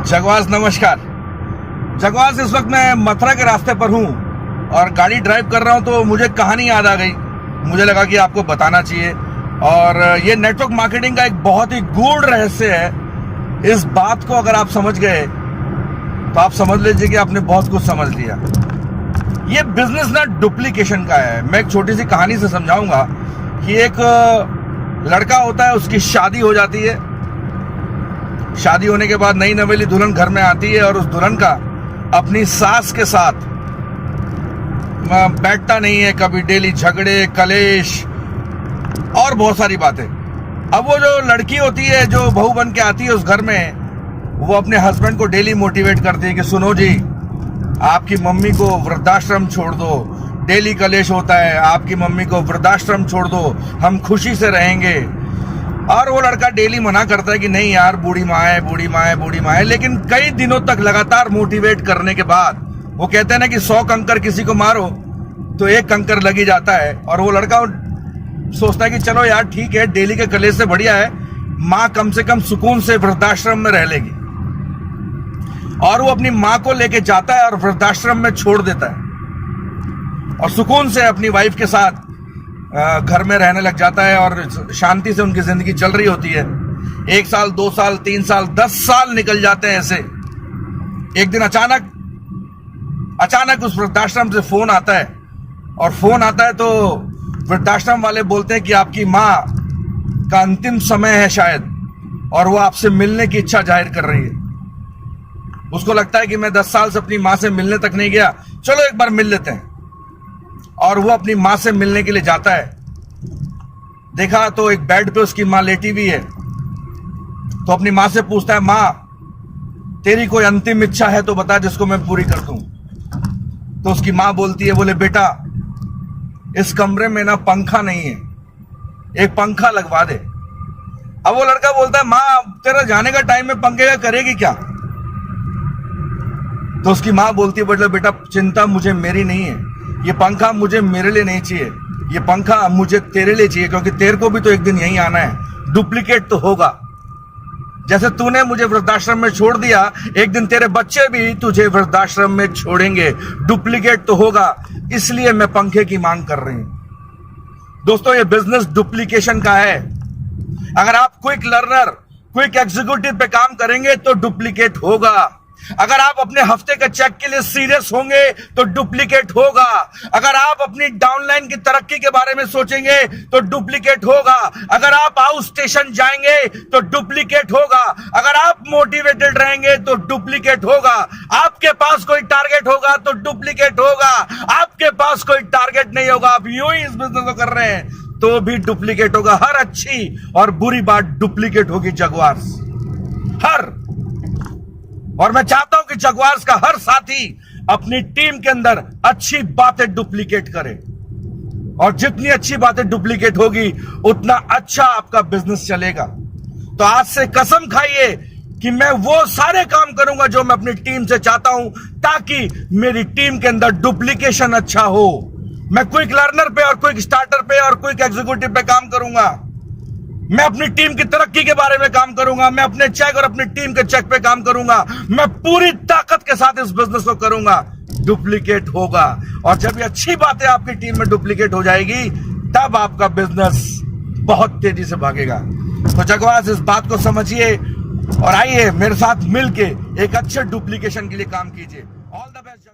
जगवास नमस्कार। जगवास इस वक्त मैं मथुरा के रास्ते पर हूँ और गाड़ी ड्राइव कर रहा हूँ तो मुझे कहानी याद आ गई। मुझे लगा कि आपको बताना चाहिए। और ये नेटवर्क मार्केटिंग का एक बहुत ही गूढ़ रहस्य है। इस बात को अगर आप समझ गए तो आप समझ लीजिए कि आपने बहुत कुछ समझ लिया। ये बिजनेस ना डुप्लीकेशन का है। मैं एक छोटी सी कहानी से समझाऊंगा कि एक लड़का होता है, उसकी शादी हो जाती है। शादी होने के बाद नई नवेली दुल्हन घर में आती है और उस दुल्हन का अपनी सास के साथ बैठता नहीं है। कभी डेली झगड़े, कलेश और बहुत सारी बातें। अब वो जो लड़की होती है, जो बहू बन के आती है उस घर में, वो अपने हस्बैंड को डेली मोटिवेट करती है कि सुनो जी, आपकी मम्मी को वृद्धाश्रम छोड़ दो, डेली कलेश होता है, आपकी मम्मी को वृद्धाश्रम छोड़ दो, हम खुशी से रहेंगे। और वो लड़का डेली मना करता है कि नहीं यार, बूढ़ी माँ है, बूढ़ी माँ है, बूढ़ी माँ है। लेकिन कई दिनों तक लगातार मोटिवेट करने के बाद, वो कहते हैं ना कि 100 कंकर किसी को मारो तो 1 कंकर लग ही जाता है। और वो लड़का सोचता है कि चलो यार ठीक है, डेली के कलेश से बढ़िया है माँ कम से कम सुकून से वृद्धाश्रम में रह लेगी। और वो अपनी माँ को लेके जाता है और वृद्धाश्रम में छोड़ देता है और सुकून से अपनी वाइफ के साथ घर में रहने लग जाता है और शांति से उनकी जिंदगी चल रही होती है। 1 साल, 2 साल, 3 साल, 10 साल निकल जाते हैं ऐसे। एक दिन अचानक उस वृद्धाश्रम से फोन आता है। और फोन आता है तो वृद्धाश्रम वाले बोलते हैं कि आपकी माँ का अंतिम समय है शायद, और वो आपसे मिलने की इच्छा जाहिर कर रही है। उसको लगता है कि मैं 10 साल से अपनी माँ से मिलने तक नहीं गया, चलो एक बार मिल लेते हैं। और वो अपनी माँ से मिलने के लिए जाता है। देखा तो एक बेड पे उसकी माँ लेटी हुई है। तो अपनी माँ से पूछता है, माँ तेरी कोई अंतिम इच्छा है तो बता, जिसको मैं पूरी कर दूं। तो उसकी माँ बोलती है, बोले बेटा, इस कमरे में ना पंखा नहीं है, एक पंखा लगवा दे। अब वो लड़का बोलता है, माँ तेरा जाने का टाइम में पंखे का करेगी क्या? तो उसकी माँ बोलती है, बोले बेटा चिंता मुझे मेरी नहीं है, ये पंखा मुझे मेरे लिए नहीं चाहिए, ये पंखा मुझे तेरे लिए चाहिए, क्योंकि तेरे को भी तो एक दिन यहीं आना है। डुप्लीकेट तो होगा। जैसे तूने मुझे वृद्धाश्रम में छोड़ दिया, एक दिन तेरे बच्चे भी तुझे वृद्धाश्रम में छोड़ेंगे। डुप्लीकेट तो होगा, इसलिए मैं पंखे की मांग कर रही हूं। दोस्तों, ये बिजनेस डुप्लीकेशन का है। अगर आप क्विक लर्नर, क्विक एग्जीक्यूटिव पे काम करेंगे तो डुप्लीकेट होगा। अगर आप अपने हफ्ते के चेक के लिए सीरियस होंगे तो डुप्लीकेट होगा। अगर आप अपनी डाउनलाइन की तरक्की के बारे में सोचेंगे तो डुप्लीकेट होगा। अगर आप आउट स्टेशन जाएंगे तो डुप्लीकेट होगा। अगर आप मोटिवेटेड रहेंगे तो डुप्लीकेट होगा। आपके पास कोई टारगेट होगा तो डुप्लीकेट होगा। आपके पास कोई टारगेट नहीं होगा, आप यूं ही इस बिजनेस को कर रहे हैं तो भी डुप्लीकेट होगा। हर अच्छी और बुरी बात डुप्लीकेट होगी जगवास, हर। और मैं चाहता हूं कि जगवास का हर साथी अपनी टीम के अंदर अच्छी बातें डुप्लीकेट करे। और जितनी अच्छी बातें डुप्लीकेट होगी उतना अच्छा आपका बिजनेस चलेगा। तो आज से कसम खाइए कि मैं वो सारे काम करूंगा जो मैं अपनी टीम से चाहता हूं, ताकि मेरी टीम के अंदर डुप्लीकेशन अच्छा हो। मैं क्विक लर्नर पे और क्विक स्टार्टर पे और क्विक एग्जीक्यूटिव पे काम करूंगा। मैं अपनी टीम की तरक्की के बारे में काम करूंगा। मैं अपने चेक और अपनी टीम के चेक पे काम करूंगा। मैं पूरी ताकत के साथ इस बिजनेस को करूंगा। डुप्लीकेट होगा। और जब ये अच्छी बातें आपकी टीम में डुप्लीकेट हो जाएगी, तब आपका बिजनेस बहुत तेजी से भागेगा। तो जगवास, इस बात को समझिए और आइए मेरे साथ मिलके एक अच्छे डुप्लीकेशन के लिए काम कीजिए। All the best.